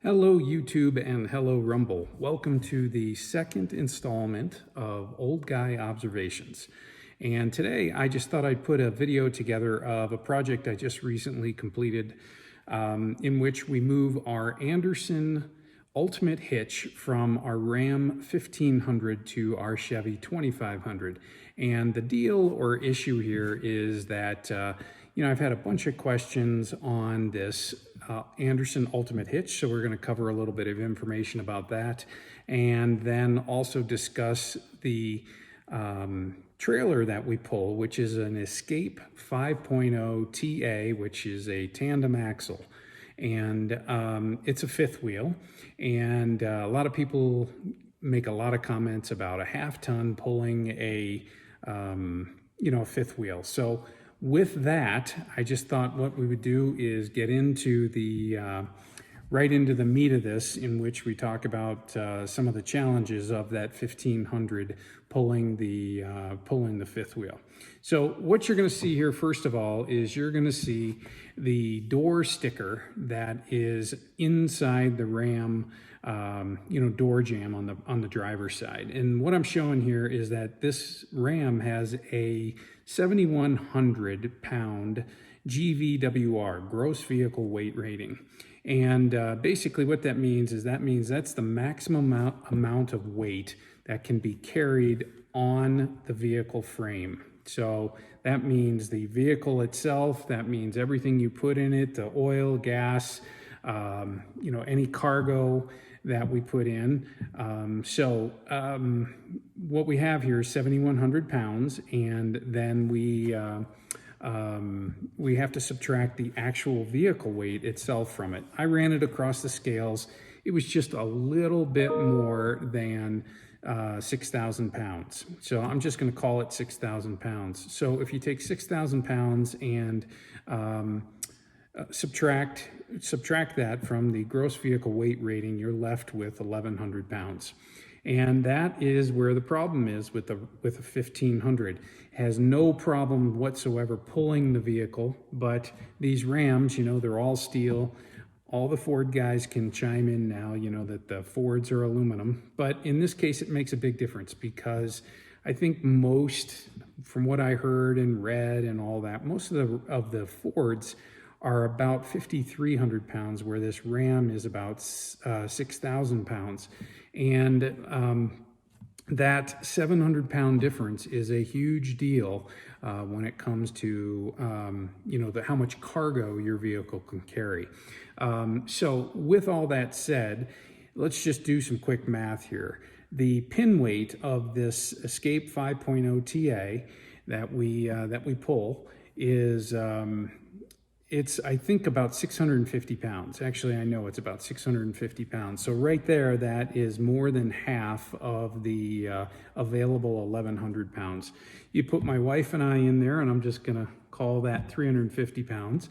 Hello YouTube and hello Rumble. Welcome to the second installment of Old Guy Observations. And today I just thought I'd put a video together of a project I just recently completed in which we move our Andersen Ultimate Hitch from our Ram 1500 to our Chevy 2500. And the deal or issue here is that I've had a bunch of questions on this Andersen Ultimate Hitch, so we're going to cover a little bit of information about that, and then also discuss the trailer that we pull, which is an Escape 5.0 TA, which is a tandem axle, and it's a fifth wheel, and a lot of people make a lot of comments about a half-ton pulling a fifth wheel. So with that, I just thought what we would do is get into the right into the meat of this, in which we talk about some of the challenges of that 1500 pulling the fifth wheel. So what you're going to see here, first of all, is you're going to see the door sticker that is inside the Ram door jamb on the driver's side. And what I'm showing here is that this Ram has a 7,100 pound GVWR, gross vehicle weight rating. And basically what that means is that's the maximum amount of weight that can be carried on the vehicle frame. So that means the vehicle itself, that means everything you put in it, the oil, gas, any cargo that we put in. What we have here is 7,100 pounds, and then we have to subtract the actual vehicle weight itself from it. I ran it across the scales. It was just a little bit more than 6,000 pounds. So I'm just going to call it 6,000 pounds. So if you take 6,000 pounds and subtract that from the gross vehicle weight rating, you're left with 1,100 pounds. And that is where the problem is with a 1500. It has no problem whatsoever pulling the vehicle, but these Rams, they're all steel. All the Ford guys can chime in now, that the Fords are aluminum. But in this case, it makes a big difference, because I think from what I heard and read and all that, most of the Fords are about 5,300 pounds, where this Ram is about 6,000 pounds. And that 700 pound difference is a huge deal when it comes to how much cargo your vehicle can carry. So with all that said, let's just do some quick math here. The pin weight of this Escape 5.0 TA that we pull is it's, I think, about 650 pounds. Actually, I know it's about 650 pounds. So right there, that is more than half of the available 1,100 pounds. You put my wife and I in there, and I'm just going to call that 350 pounds.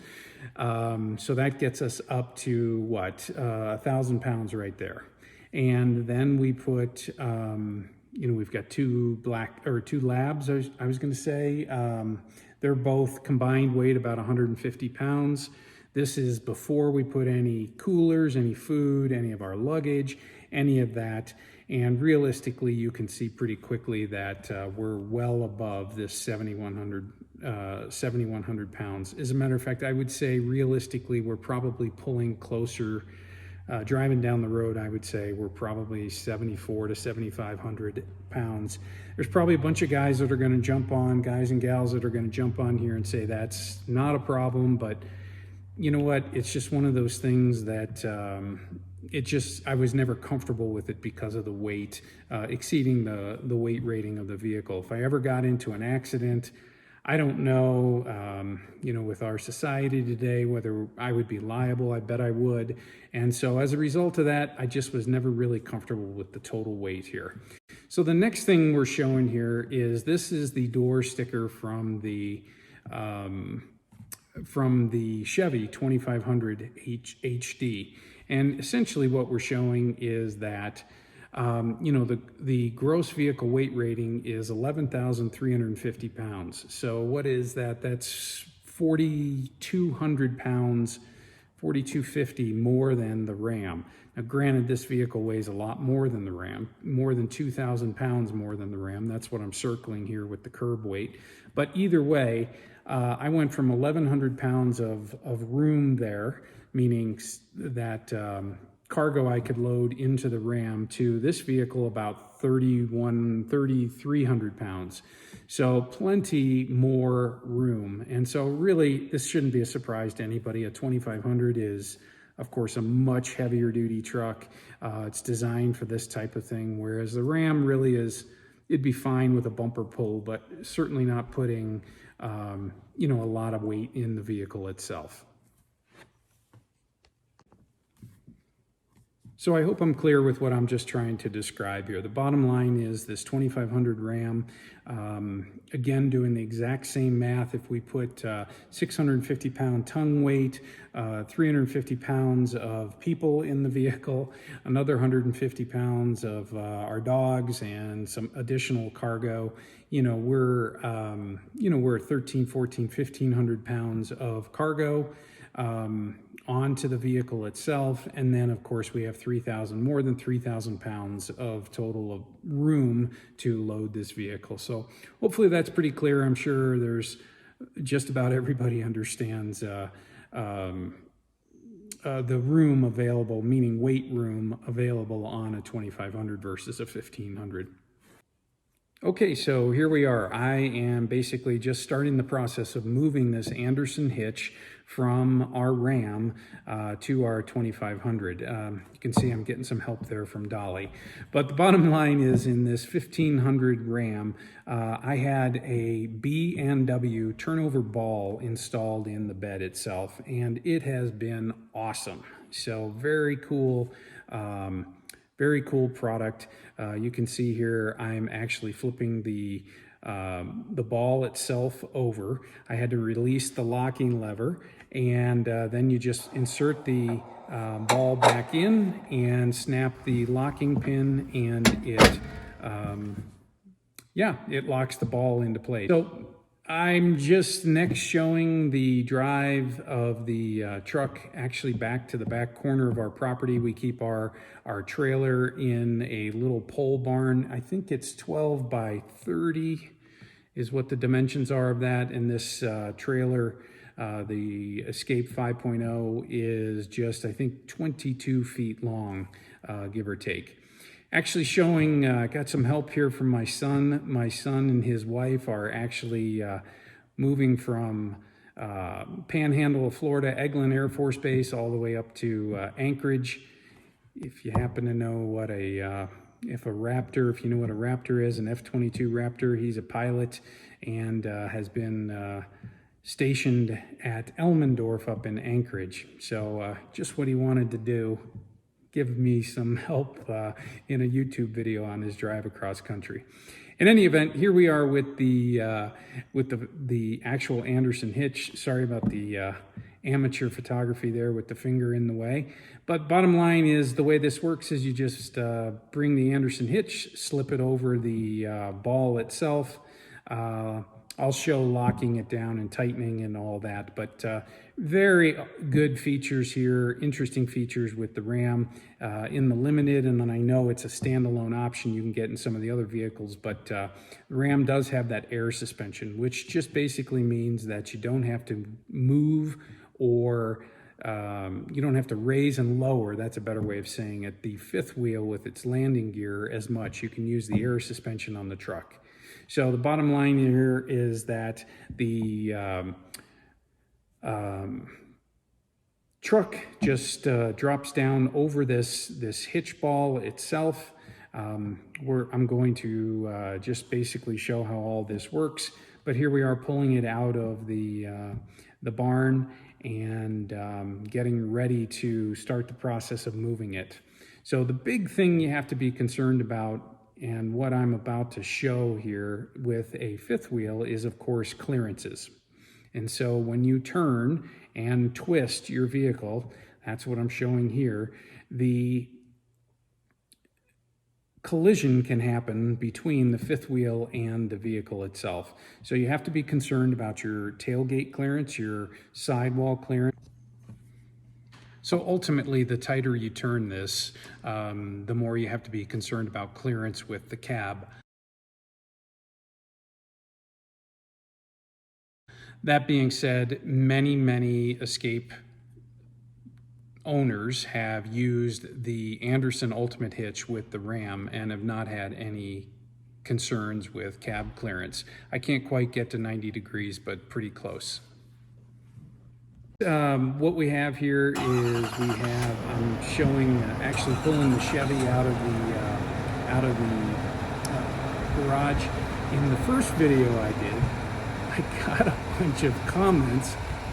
So that gets us up to, 1,000 pounds right there. And then we put, we've got two labs, I was going to say. They're both combined weight about 150 pounds. This is before we put any coolers, any food, any of our luggage, any of that. And realistically, you can see pretty quickly that we're well above this 7,100 pounds. As a matter of fact, I would say realistically, we're probably pulling closer. Driving down the road, I would say we're probably 7,400 to 7,500 pounds. There's probably a bunch of guys that are going to jump on, guys and gals that are going to jump on here and say that's not a problem, but you know what? It's just one of those things that I was never comfortable with it because of the weight, exceeding the weight rating of the vehicle. If I ever got into an accident, I don't know, with our society today, whether I would be liable. I bet I would. And so as a result of that, I just was never really comfortable with the total weight here. So the next thing we're showing here is this is the door sticker from the Chevy 2500HD. And essentially what we're showing is that the gross vehicle weight rating is 11,350 pounds. So what is that? That's 4,200 pounds 4,250 more than the Ram. Now, granted, this vehicle weighs a lot more than the Ram, more than 2,000 pounds more than the Ram. That's what I'm circling here with the curb weight. But either way, I went from 1,100 pounds of room there, meaning that cargo I could load into the Ram, to this vehicle about 3,300 pounds. So plenty more room. And so really, this shouldn't be a surprise to anybody. A 2500 is, of course, a much heavier duty truck. It's designed for this type of thing, whereas the Ram really is, it'd be fine with a bumper pull, but certainly not putting, you know, a lot of weight in the vehicle itself. So I hope I'm clear with what I'm just trying to describe here. The bottom line is this 2500 Ram, again, doing the exact same math. If we put 650 pound tongue weight, 350 pounds of people in the vehicle, another 150 pounds of our dogs, and some additional cargo, you know, we're at 13, 14, 1,500 pounds of cargo onto the vehicle itself. And then of course we have more than 3,000 pounds of total of room to load this vehicle. So hopefully that's pretty clear. I'm sure there's just about everybody understands the room available, meaning weight room available on a 2500 versus a 1500. Okay, so here we are. I am basically just starting the process of moving this Andersen hitch from our Ram to our 2500. You can see I'm getting some help there from Dolly. But the bottom line is, in this 1500 Ram, I had a B&W Turnover Ball installed in the bed itself, and it has been awesome. So very cool. Very cool product. You can see here I'm actually flipping the ball itself over. I had to release the locking lever, and then you just insert the ball back in and snap the locking pin, and it locks the ball into place. So I'm just next showing the drive of the truck actually back to the back corner of our property. We keep our trailer in a little pole barn. I think it's 12 by 30 is what the dimensions are of that. And this trailer, the Escape 5.0, is just, I think, 22 feet long, give or take. Actually showing, got some help here from my son. My son and his wife are actually moving from Panhandle of Florida, Eglin Air Force Base, all the way up to Anchorage. If you happen to know what if you know what a Raptor is, an F-22 Raptor, he's a pilot and has been stationed at Elmendorf up in Anchorage. So just what he wanted to do. Give me some help in a YouTube video on his drive across country. In any event, here we are with the actual Andersen hitch. Sorry about the amateur photography there with the finger in the way. But bottom line is, the way this works is you just bring the Andersen hitch, slip it over the ball itself. I'll show locking it down and tightening and all that, but very good features here, interesting features with the Ram in the Limited, and then I know it's a standalone option you can get in some of the other vehicles, but the Ram does have that air suspension, which just basically means that you don't have to move or you don't have to raise and lower, that's a better way of saying it, the fifth wheel with its landing gear as much. You can use the air suspension on the truck. So the bottom line here is that the truck just drops down over this hitch ball itself. I'm going to just basically show how all this works. But here we are pulling it out of the barn and getting ready to start the process of moving it. So the big thing you have to be concerned about, and what I'm about to show here with a fifth wheel, is of course clearances. And so when you turn and twist your vehicle, that's what I'm showing here, the collision can happen between the fifth wheel and the vehicle itself. So you have to be concerned about your tailgate clearance, your sidewall clearance. So ultimately, the tighter you turn this, the more you have to be concerned about clearance with the cab. That being said, many Escape owners have used the Andersen Ultimate Hitch with the Ram and have not had any concerns with cab clearance. I can't quite get to 90 degrees, but pretty close. What we have here is I'm showing, actually pulling the Chevy out of the garage. In the first video I did, I got a bunch of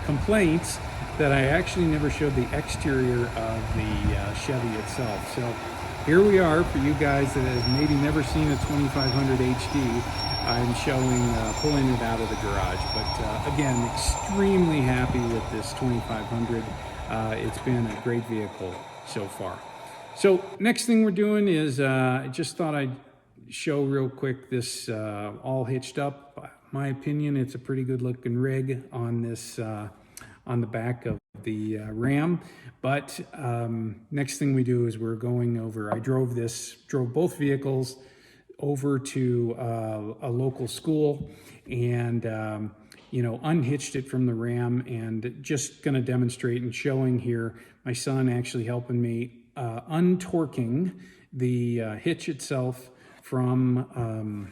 complaints that I actually never showed the exterior of the Chevy itself. So here we are for you guys that have maybe never seen a 2500 HD. I'm showing pulling it out of the garage, but again, extremely happy with this 2500. It's been a great vehicle so far. So next thing we're doing is I just thought I'd show real quick this all hitched up. My opinion, it's a pretty good looking rig on this on the back of the Ram. But next thing we do is we're going over, I drove both vehicles over to a local school and unhitched it from the Ram, and just going to demonstrate and showing here my son actually helping me untorquing the hitch itself from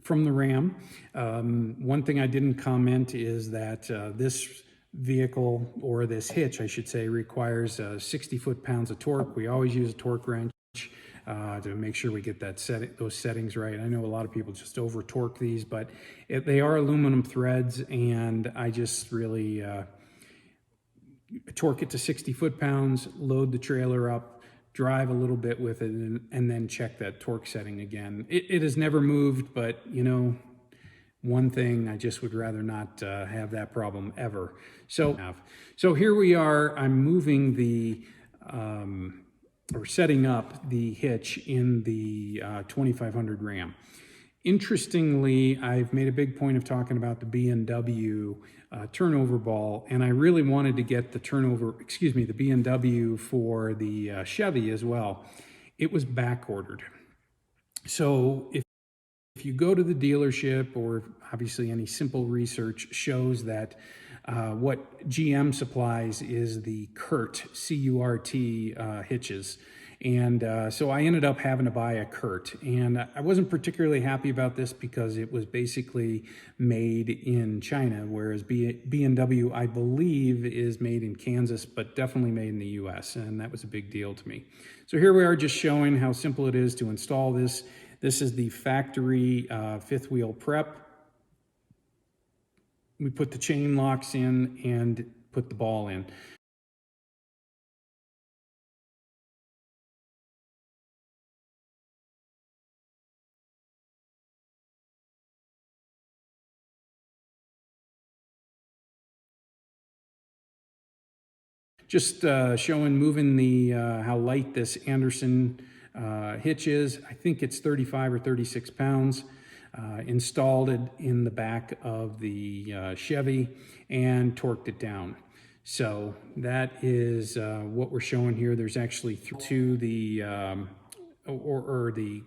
the Ram. One thing I didn't comment is that this vehicle, or this hitch I should say, requires 60 foot-pounds of torque. We always use a torque wrench to make sure we get those settings right. I know a lot of people just over torque these, but they are aluminum threads, and I just really torque it to 60 foot-pounds, load the trailer up, drive a little bit with it, and then check that torque setting again. It has never moved, but one thing, I just would rather not have that problem ever. So here we are. I'm moving or setting up the hitch in the 2500 Ram. Interestingly, I've made a big point of talking about the B&W Turnover Ball, and I really wanted to get the B&W for the Chevy as well. It was back ordered. So if you go to the dealership, or obviously any simple research shows that what GM supplies is the CURT, C-U-R-T hitches. And so I ended up having to buy a CURT. And I wasn't particularly happy about this because it was basically made in China, whereas B&W, I believe, is made in Kansas, but definitely made in the US. And that was a big deal to me. So here we are, just showing how simple it is to install this. This is the factory fifth wheel prep. We put the chain locks in and put the ball in. Just showing, moving the how light this Andersen hitch is. I think it's 35 or 36 pounds. Installed it in the back of the Chevy and torqued it down. So that is what we're showing here. There's actually to the the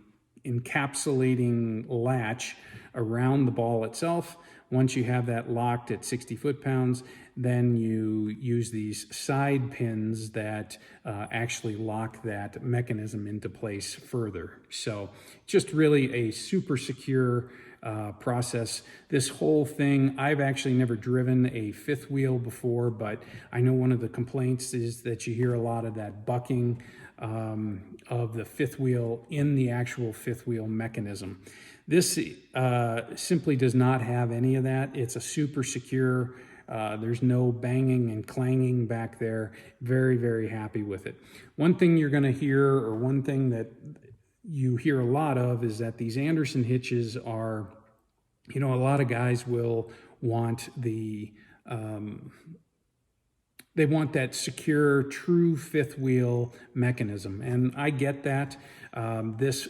encapsulating latch around the ball itself. Once you have that locked at 60 foot-pounds, then you use these side pins that actually lock that mechanism into place further. So just really a super secure process. This whole thing, I've actually never driven a fifth wheel before, but I know one of the complaints is that you hear a lot of that bucking of the fifth wheel in the actual fifth wheel mechanism. This simply does not have any of that. It's a super secure, there's no banging and clanging back there. Very happy with it. One thing you're gonna hear, or one thing that you hear a lot of, is that these Andersen hitches are, a lot of guys will want they want that secure, true fifth wheel mechanism. And I get that. This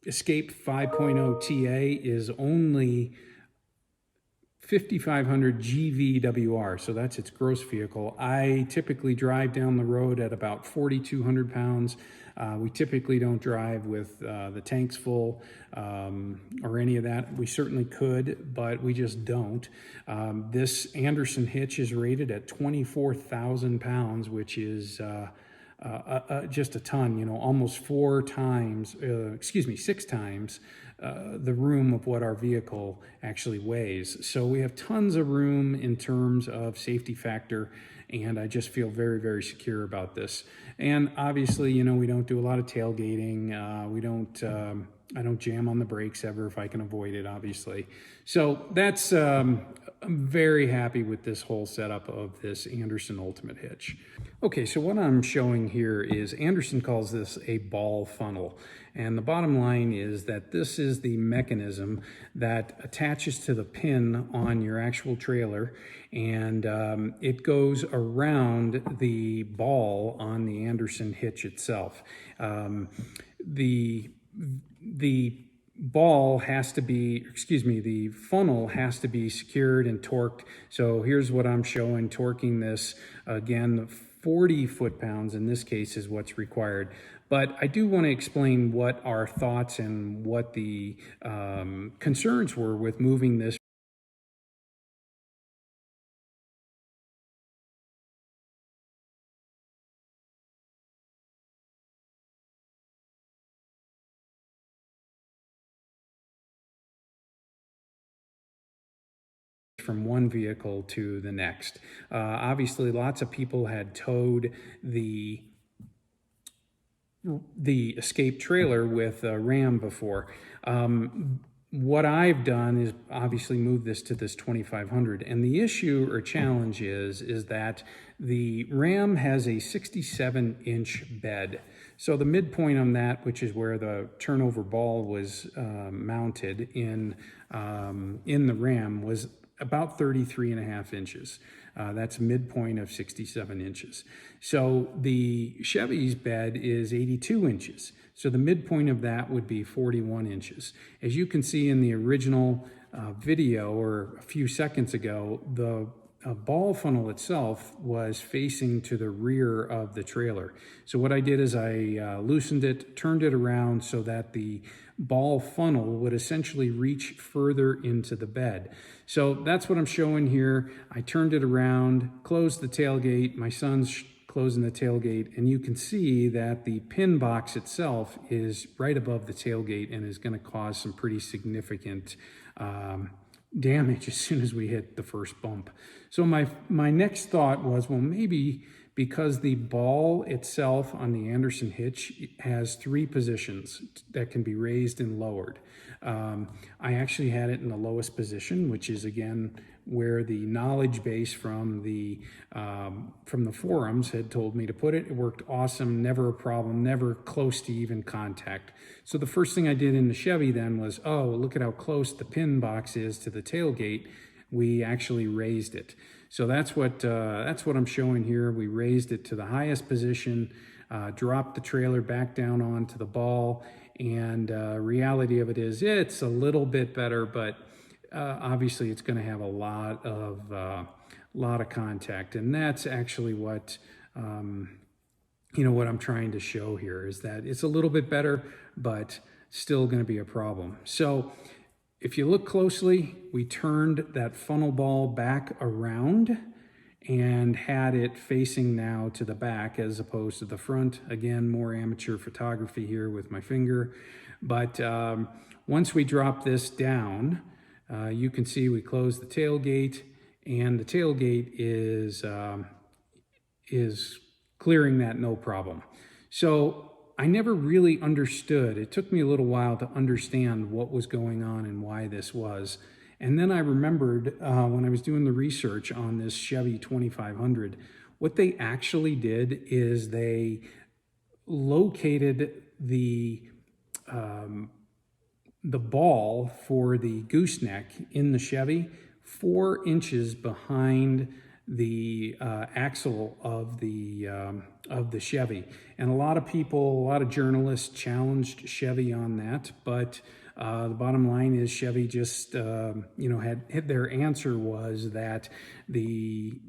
Escape 5.0 TA is only 5500 GVWR, so that's its gross vehicle. I typically drive down the road at about 4,200 pounds. We typically don't drive with the tanks full or any of that. We certainly could, but we just don't. This Andersen hitch is rated at 24,000 pounds, which is just a ton, almost 6 times the room of what our vehicle actually weighs. So we have tons of room in terms of safety factor, and I just feel very, very secure about this. And obviously, we don't do a lot of tailgating. I don't jam on the brakes ever if I can avoid it, obviously. So that's, I'm very happy with this whole setup of this Andersen Ultimate Hitch. Okay, so what I'm showing here is Andersen calls this a ball funnel. And the bottom line is that this is the mechanism that attaches to the pin on your actual trailer, and it goes around the ball on the Andersen hitch itself. The ball has to be, the funnel has to be secured and torqued. So here's what I'm showing, torquing this. Again, 40 foot-pounds in this case is what's required. But I do want to explain what our thoughts and what the concerns were with moving this from one vehicle to the next. Obviously, lots of people had towed the escape trailer with a Ram before. What I've done is obviously move this to this 2500, and the issue or challenge is that the Ram has a 67-inch bed. So the midpoint on that, which is where the turnover ball was mounted in the Ram, was about 33.5 inches. That's midpoint of 67 inches. So the Chevy's bed is 82 inches. So the midpoint of that would be 41 inches. As you can see in the original video or a few seconds ago, the ball funnel itself was facing to the rear of the trailer. So what I did is I loosened it, turned it around so that the ball funnel would essentially reach further into the bed. So that's what I'm showing here. I turned it around, closed the tailgate. My son's closing the tailgate, and you can see that the pin box itself is right above the tailgate and is going to cause some pretty significant damage as soon as we hit the first bump. So my next thought was, well, maybe because the ball itself on the Andersen hitch has 3 positions that can be raised and lowered. I actually had it in the lowest position, which is again where the knowledge base from the forums had told me to put it. It worked awesome, never a problem, never close to even contact. So the first thing I did in the Chevy then was, oh, look at how close the pin box is to the tailgate. We actually raised it. So that's what I'm showing here. We raised it to the highest position, dropped the trailer back down onto the ball, and reality of it is it's a little bit better, but obviously it's going to have a lot of contact, and that's actually what what I'm trying to show here is that it's a little bit better, but still going to be a problem. So if you look closely, we turned that funnel ball back around and had it facing now to the back as opposed to the front. Again, more amateur photography here with my finger. But once we drop this down, you can see we close the tailgate, and the tailgate is clearing that no problem. So I never really understood. It took me a little while to understand what was going on and why this was. And then I remembered when I was doing the research on this Chevy 2500, what they actually did is they located the ball for the gooseneck in the Chevy 4 inches behind the axle of the Chevy. And a lot of people, a lot of journalists challenged Chevy on that, but the bottom line is Chevy just, had their answer was that the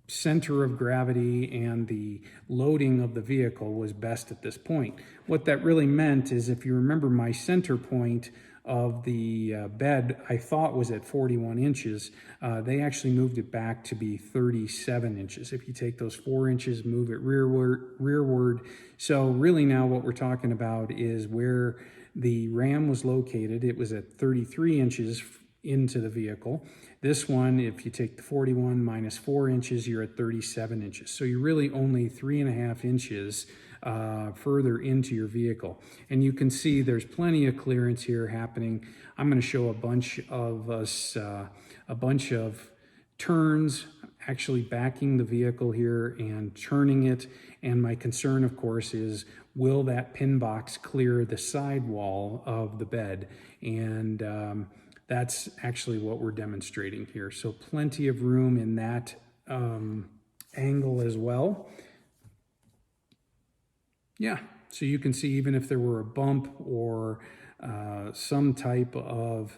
center of gravity and the loading of the vehicle was best at this point. What that really meant is, if you remember, my center point of the bed I thought was at 41 inches. They actually moved it back to be 37 inches. If you take those 4 inches, move it rearward. So really now what we're talking about is where the ram was located. It was at 33 inches into the vehicle. This one, if you take the 41 minus 4 inches, you're at 37 inches. So you're really only 3.5 inches further into your vehicle. And you can see there's plenty of clearance here happening. I'm going to show a bunch of turns, actually backing the vehicle here and turning it. And my concern, of course, is will that pin box clear the sidewall of the bed? And that's actually what we're demonstrating here. So plenty of room in that angle as well. Yeah, so you can see even if there were a bump or some type of,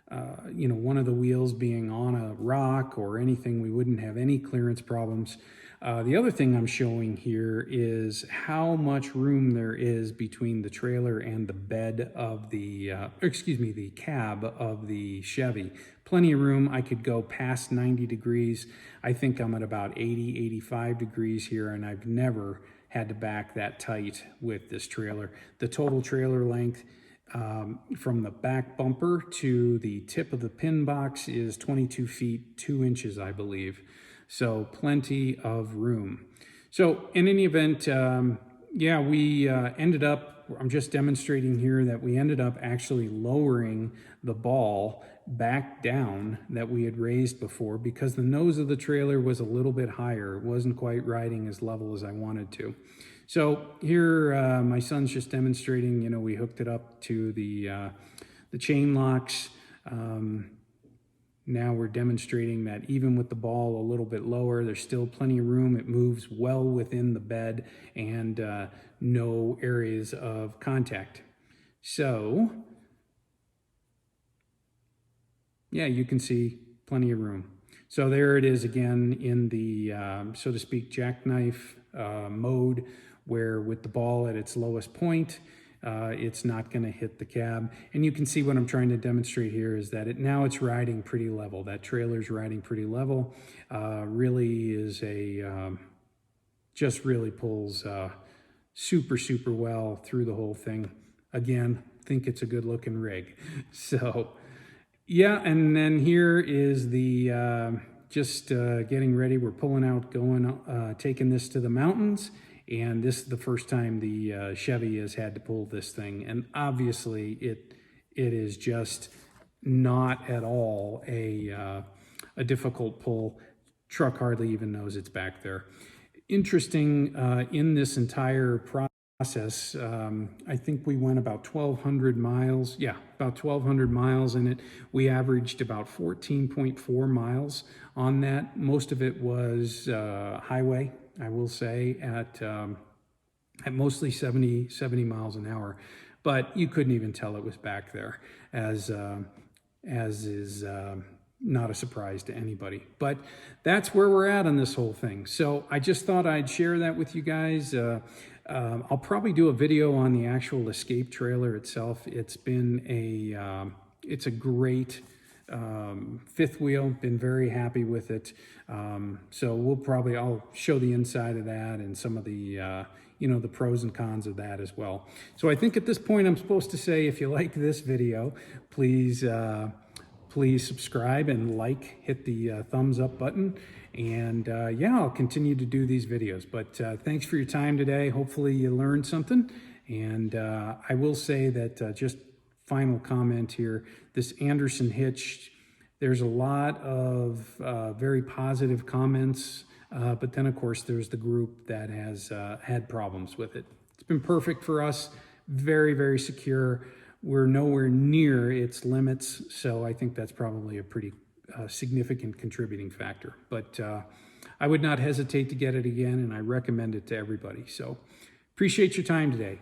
one of the wheels being on a rock or anything, we wouldn't have any clearance problems. The other thing I'm showing here is how much room there is between the trailer and the bed of the, the cab of the Chevy. Plenty of room. I could go past 90 degrees. I think I'm at about 80, 85 degrees here, and I've never had to back that tight with this trailer. The total trailer length from the back bumper to the tip of the pin box is 22 feet, 2 inches, I believe. So plenty of room. So in any event, we ended up, I'm just demonstrating here that we ended up actually lowering the ball back down that we had raised before because the nose of the trailer was a little bit higher. It wasn't quite riding as level as I wanted to. So here, my son's just demonstrating, we hooked it up to the chain locks. Now we're demonstrating that even with the ball a little bit lower, there's still plenty of room. It moves well within the bed and no areas of contact. So, yeah, you can see plenty of room. So there it is again in the, so to speak, jackknife mode, where with the ball at its lowest point, it's not going to hit the cab. And you can see what I'm trying to demonstrate here is that now it's riding pretty level. That trailer's riding pretty level. Really is just really pulls super, super well through the whole thing. Again, think it's a good looking rig. So yeah, and then here is the getting ready. We're pulling out, taking this to the mountains. And this is the first time the Chevy has had to pull this thing. And obviously it is just not at all a difficult pull. Truck hardly even knows it's back there. Interesting, in this entire process, I think we went about 1,200 miles. Yeah, about 1,200 miles in it. We averaged about 14.4 miles on that. Most of it was highway, I will say, at mostly 70 miles an hour. But you couldn't even tell it was back there, as is not a surprise to anybody. But that's where we're at on this whole thing. So I just thought I'd share that with you guys. I'll probably do a video on the actual Escape trailer itself. It's been it's a great fifth wheel, been very happy with it. So I'll show the inside of that and some of the, the pros and cons of that as well. So I think at this point I'm supposed to say, if you like this video, please subscribe and hit the thumbs up button. And I'll continue to do these videos. But thanks for your time today. Hopefully you learned something. And I will say that just final comment here, this Andersen hitch, there's a lot of very positive comments, but then of course there's the group that has had problems with it. It's been perfect for us, very, very secure. We're nowhere near its limits, so I think that's probably a pretty a significant contributing factor. But I would not hesitate to get it again, and I recommend it to everybody. So appreciate your time today.